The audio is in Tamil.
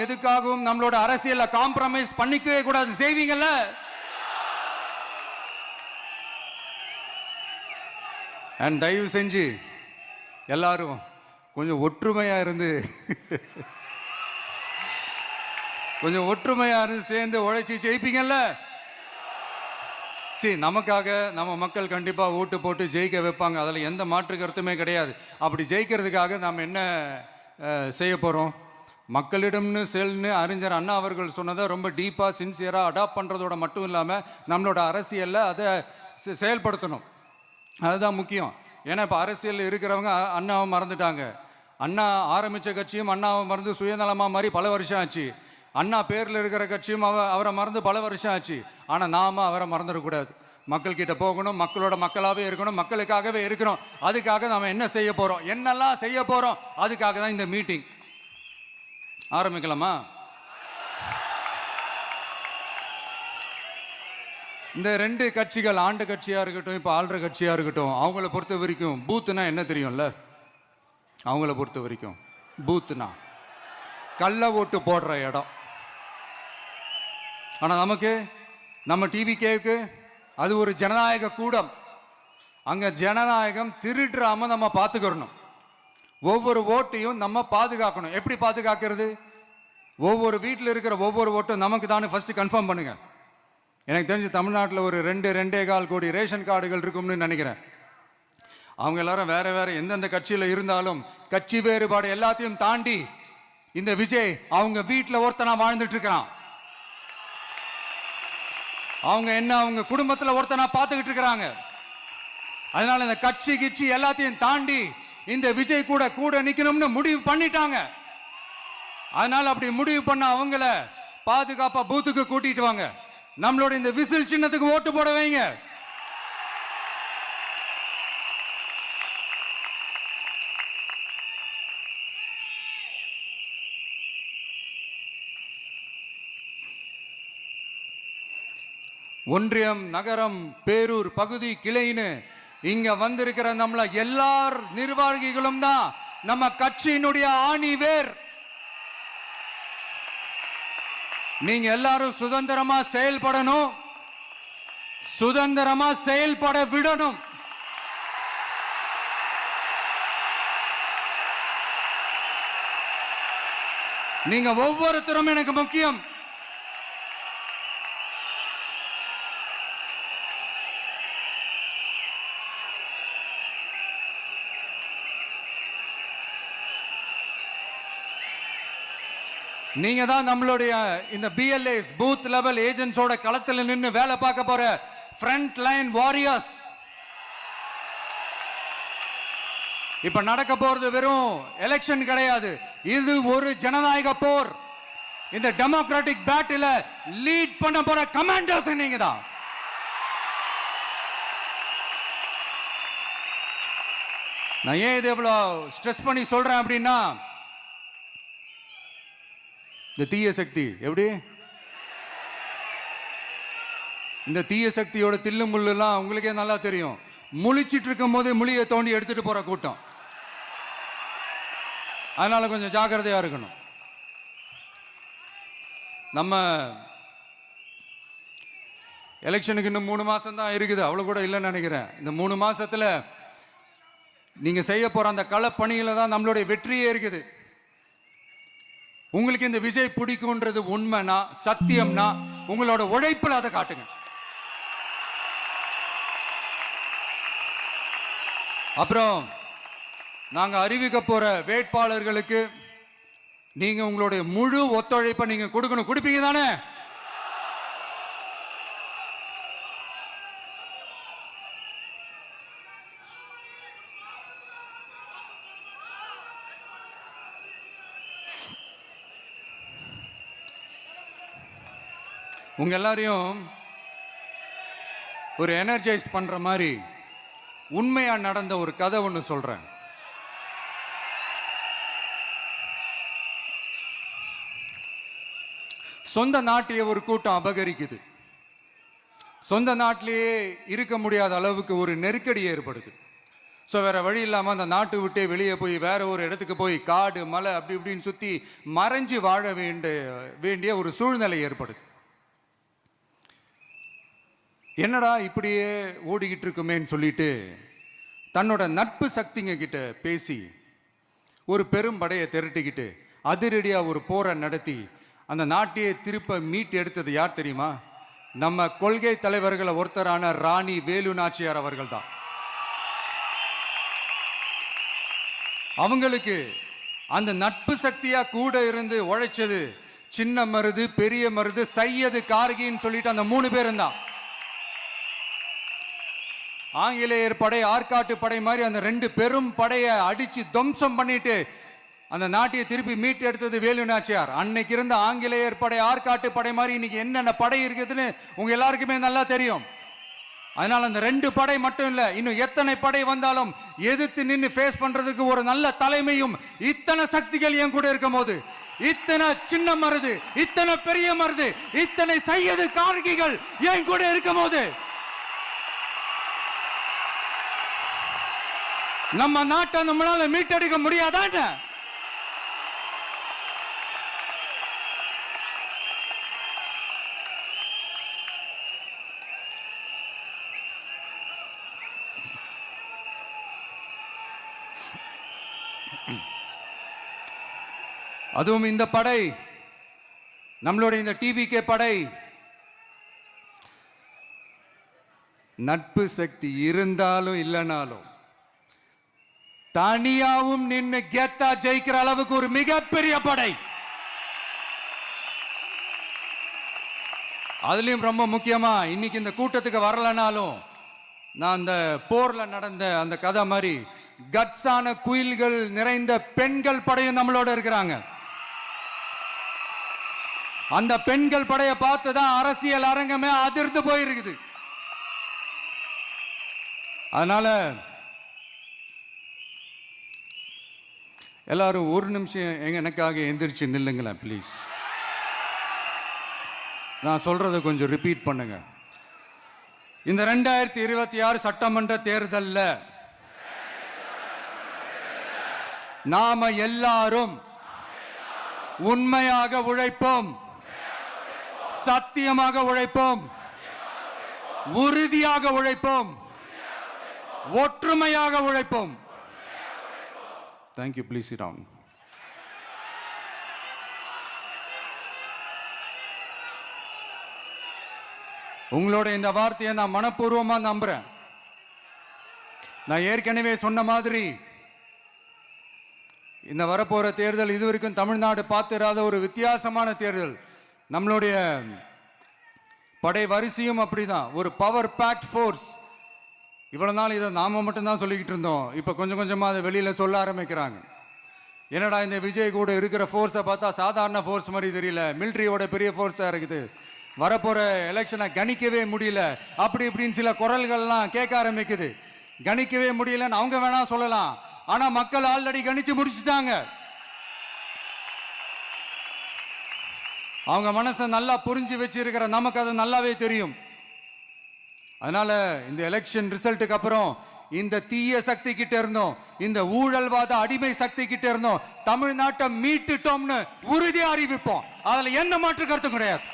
எதுக்காகவும் நம்மளோட அரசியல்ல காம்ப்ரமைஸ் பண்ணிக்கவே கூடாது. செய்வீங்கல்ல? அண்ட் தயவு செஞ்சு எல்லாரும் கொஞ்சம் ஒற்றுமையா இருந்து சேர்ந்து உழைச்சி ஜெயிப்பீங்கல்ல? சரி, நமக்காக நம்ம மக்கள் கண்டிப்பாக ஓட்டு போட்டு ஜெயிக்க வைப்பாங்க, அதில் எந்த மாற்று கருத்துமே கிடையாது. அப்படி ஜெயிக்கிறதுக்காக நாம் என்ன செய்ய போகிறோம்? மக்களிடம்னு செல்னு அறிஞர் அண்ணா அவர்கள் சொன்னதை ரொம்ப டீப்பாக சின்சியராக அடாப்ட் பண்ணுறதோட மட்டும் இல்லாமல் நம்மளோட அரசியலில் அதை செயல்படுத்தணும். அதுதான் முக்கியம். ஏன்னா இப்போ அரசியல் இருக்கிறவங்க அண்ணாவை மறந்துட்டாங்க. அண்ணா ஆரம்பித்த கட்சியும் அண்ணாவை மறந்து சுயநலமாக மாதிரி பல வருஷம் ஆச்சு. அண்ணா பேரில் இருக்கிற கட்சியும் அவரை மறந்து பல வருஷம் ஆச்சு. ஆனால் நாம அவரை மறந்துடக்கூடாது. மக்கள்கிட்ட போகணும், மக்களோட மக்களாகவே இருக்கணும், மக்களுக்காகவே இருக்கணும். அதுக்காக நாம் என்ன செய்ய போகிறோம், என்னெல்லாம் செய்ய போகிறோம், அதுக்காக தான் இந்த மீட்டிங். ஆரம்பிக்கலாமா? இந்த ரெண்டு கட்சிகள், ஆண்டு கட்சியாக இருக்கட்டும், இப்போ ஆள்ற கட்சியாக இருக்கட்டும், அவங்கள பொறுத்த வரைக்கும் பூத்துனா என்ன தெரியும்ல? அவங்கள பொறுத்த வரைக்கும் பூத்துனா கள்ள ஓட்டு போடுற இடம். ஆனால் நமக்கு, நம்ம டிவிகேவுக்கு அது ஒரு ஜனநாயக கூடம். அங்கே ஜனநாயகம் திருடுறாம நம்ம பார்த்துக்கிறணும். ஒவ்வொரு ஓட்டையும் நம்ம பாதுகாக்கணும். எப்படி பாதுகாக்கிறது? ஒவ்வொரு வீட்டில் இருக்கிற ஒவ்வொரு ஓட்டும் நமக்கு தானே ஃபர்ஸ்ட் கன்ஃபார்ம் பண்ணுங்க. எனக்கு தெரிஞ்சு தமிழ்நாட்டில் ஒரு 2.25 கோடி ரேஷன் கார்டுகள் இருக்கும்னு நினைக்கிறேன். அவங்க எல்லாரும் வேற வேற எந்தெந்த கட்சியில் இருந்தாலும் கட்சி வேறுபாடு எல்லாத்தையும் தாண்டி இந்த விஜய் அவங்க வீட்டில் ஒருத்தனா வாழ்ந்துட்டு இருக்கிறான். அவங்க குடும்பத்தில் ஒருத்தனா பார்த்துக்கிட்டு இருக்கிறாங்க. அதனால இந்த கட்சி கிச்சி எல்லாத்தையும் தாண்டி இந்த விஜய் கூட நிக்கணும்னு முடிவு பண்ணிட்டாங்க. அதனால அப்படி முடிவு பண்ண அவங்கள பாதுகாப்பா பூத்துக்கு கூட்டிட்டு வாங்க. நம்மளோட இந்த விசில் சின்னத்துக்கு ஓட்டு போட வைங்க. ஒன்றியம், நகரம், பேரூர், பகுதி, கிளைன்னு இங்க வந்திருக்கிற நம்மள எல்லார் நிர்வாகிகளும் தான் நம்ம கட்சியினுடைய ஆணி வேர். நீங்க எல்லாரும் சுதந்திரமா செயல்படணும், சுதந்திரமா செயல்பட விடணும். நீங்க ஒவ்வொருத்தரும் எனக்கு முக்கியம். நீங்க தான் நம்மளுடைய இந்த பிஎல்ஏஸ், பூத் லெவல் ஏஜென்ட்ஸோட களத்தில் நின்று வேலை பார்க்க போற ஃப்ரண்ட் லைன் வாரியர்ஸ். இப்ப நடக்க போறது வெறும் எலெக்ஷன் கிடையாது, இது ஒரு ஜனநாயக போர். இந்த டெமோக்ராட்டிக் பேட்டில லீட் பண்ண போற கமாண்டர்ஸ் நீங்க தான். நான் ஏன் இது எவ்வளவு ஸ்ட்ரெஸ் பண்ணி சொல்றேன் அப்படின்னா, இந்த தீய சக்தி எப்படி, இந்த தீய சக்தியோட தில்லு முள்ளுலாம் உங்களுக்கே நல்லா தெரியும். முழிச்சிட்டு இருக்கும் போதே முழியை தோண்டி எடுத்துட்டு போற கூட்டம். அதனால கொஞ்சம் ஜாக்கிரதையா இருக்கணும். நம்ம எலெக்ஷனுக்கு இன்னும் 3 மாசம் தான் இருக்குது, அவ்வளவு கூட இல்லைன்னு நினைக்கிறேன். இந்த 3 மாசத்துல நீங்க செய்ய போற அந்த களப்பணியில தான் நம்மளுடைய வெற்றியே இருக்குது. உங்களுக்கு இந்த விஜய் பிடிக்கும்ன்றது உண்மைனா, சத்தியம்னா, உங்களோட உழைப்புல அதை காட்டுங்க. அப்புறம் நாங்க அறிவிக்க போற வேட்பாளர்களுக்கு நீங்க உங்களுடைய முழு ஒத்துழைப்பை நீங்க கொடுக்கணும். கொடுப்பீங்க தானே? உங்க எல்லாரையும் ஒரு எனர்ஜைஸ் பண்ற மாதிரி உண்மையா நடந்த ஒரு கதை ஒன்று சொல்றேன். சொந்த நாட்டையே ஒரு கூட்டம் அபகரிக்குது. சொந்த நாட்டிலேயே இருக்க முடியாத அளவுக்கு ஒரு நெருக்கடி ஏற்படுது. ஸோ வேற வழி இல்லாமல் அந்த நாட்டு விட்டே வெளியே போய் வேற ஒரு இடத்துக்கு போய் காடு மலை அப்படி இப்படின்னு சுற்றி மறைஞ்சு வாழ வேண்டிய ஒரு சூழ்நிலை ஏற்படுது. என்னடா இப்படியே ஓடிக்கிட்டு இருக்குமேன்னு சொல்லிட்டு தன்னோட நட்பு சக்திங்க கிட்ட பேசி ஒரு பெரும் படையை திரட்டிக்கிட்டு அதிரடியாக ஒரு போரை நடத்தி அந்த நாட்டையே திருப்ப மீட்டு எடுத்தது யார் தெரியுமா? நம்ம கொள்கை தலைவர்களை ஒருத்தரான ராணி வேலு நாச்சியார் அவர்கள் தான். அவங்களுக்கு அந்த நட்பு சக்தியா கூட இருந்து உழைச்சது சின்ன மருது, பெரிய மருது, சையது, கார்கின்னு சொல்லிட்டு அந்த 3 பேரும் தான். ஆங்கிலேயர் படை, ஆற்காட்டு படை மாதிரி அந்த 2 பெரும் படையை அடிச்சு துவம்சம் பண்ணிட்டு அந்த நாட்டையை திருப்பி மீட்டு எடுத்தது வேலு நாச்சியார். அன்னைக்கு இருந்த ஆங்கிலேயர் படை, ஆற்காட்டு படை மாதிரி இன்னைக்கு என்னென்ன படை இருக்குதுன்னு உங்க எல்லாருக்குமே நல்லா தெரியும். அதனால அந்த 2 படை மட்டும் இல்ல, இன்னும் எத்தனை படை வந்தாலும் எதிர்த்து நின்று ஃபேஸ் பண்றதுக்கு ஒரு நல்ல தலைமையும் இத்தனை சக்திகள் என் கூட இருக்கும் போது, இத்தனை சின்ன மருது, இத்தனை பெரிய மருது, இத்தனை சையது கார்கிகள் என் கூட இருக்கும் போது நம்ம நாட்டை நம்மளால மீட்டெடுக்க முடியாதான்னு அதுவும் இந்த படை, நம்மளுடைய இந்த டிவிகே படை நட்பு சக்தி இருந்தாலும் இல்லைனாலும் தனியாவும் நின்று கெத்தா ஜெயிக்கிற அளவுக்கு ஒரு மிகப்பெரிய படை. அதுலயும் ரொம்ப முக்கியமா இன்னைக்கு இந்த கூட்டத்துக்கு வரலனாலும் நான் அந்த போர்ல நடந்த அந்த கதை மாதிரி கட்ஸான குயில்கள் நிறைந்த பெண்கள் படையும் நம்மளோட இருக்கிறாங்க. அந்த பெண்கள் படையை பார்த்துதான் அரசியல் அரங்கமே அதிர்ந்து போயிருக்குது. அதனால எல்லாரும் ஒரு நிமிஷம் எனக்காக எந்திரிச்சு நில்லுங்களேன் ப்ளீஸ். நான் சொல்றதை கொஞ்சம் ரிப்பீட் பண்ணுங்க. இந்த 2026 சட்டமன்ற தேர்தல்ல நாம எல்லாரும் உண்மையாக உழைப்போம், சத்தியமாக உழைப்போம், உறுதியாக உழைப்போம், ஒற்றுமையாக உழைப்போம். Thank you. Please sit down. உங்களோட இந்த வார்த்தையை நான் மனப்பூர்வமா நம்புறேன். நான் ஏற்கனவே சொன்ன மாதிரி இந்த வரப்போற தேர்தல் இதுவரைக்கும் தமிழ்நாடு பார்த்திராத ஒரு வித்தியாசமான தேர்தல். நம்மளுடைய படை வரிசையும் அப்படிதான், ஒரு பவர் பேக்ட் ஃபோர்ஸ். இவ்வளவு நாள் இதை நாம மட்டும்தான் சொல்லிக்கிட்டு இருந்தோம். இப்ப கொஞ்சம் கொஞ்சமா அதை வெளியில சொல்ல ஆரம்பிக்கிறாங்க. என்னடா இந்த விஜய் கூட இருக்கிற ஃபோர்ஸை பார்த்தா சாதாரண ஃபோர்ஸ் மாதிரி தெரியல, மிலிட்ரியோட பெரிய ஃபோர்ஸா இருக்குது, வரப்போற எலெக்ஷனை கணிக்கவே முடியல, அப்படி இப்படின்னு சில குரல்கள்லாம் கேட்க ஆரம்பிக்குது. கணிக்கவே முடியலன்னு அவங்க வேணா சொல்லலாம், ஆனா மக்கள் ஆல்ரெடி கணிச்சு முடிச்சுட்டாங்க. அவங்க மனசை நல்லா புரிஞ்சு வச்சிருக்கிற நமக்கு அது நல்லாவே தெரியும். அதனால இந்த எலெக்ஷன் ரிசல்ட்டுக்கு அப்புறம் இந்த தீய சக்தி கிட்ட இருந்தோம், இந்த ஊழல்வாத அடிமை சக்தி கிட்ட இருந்தோம் தமிழ்நாட்டை மீட்டுட்டோம்னு உறுதியா அறிவிப்போம். அதுல என்ன மாற்று கருத்து கிடையாது.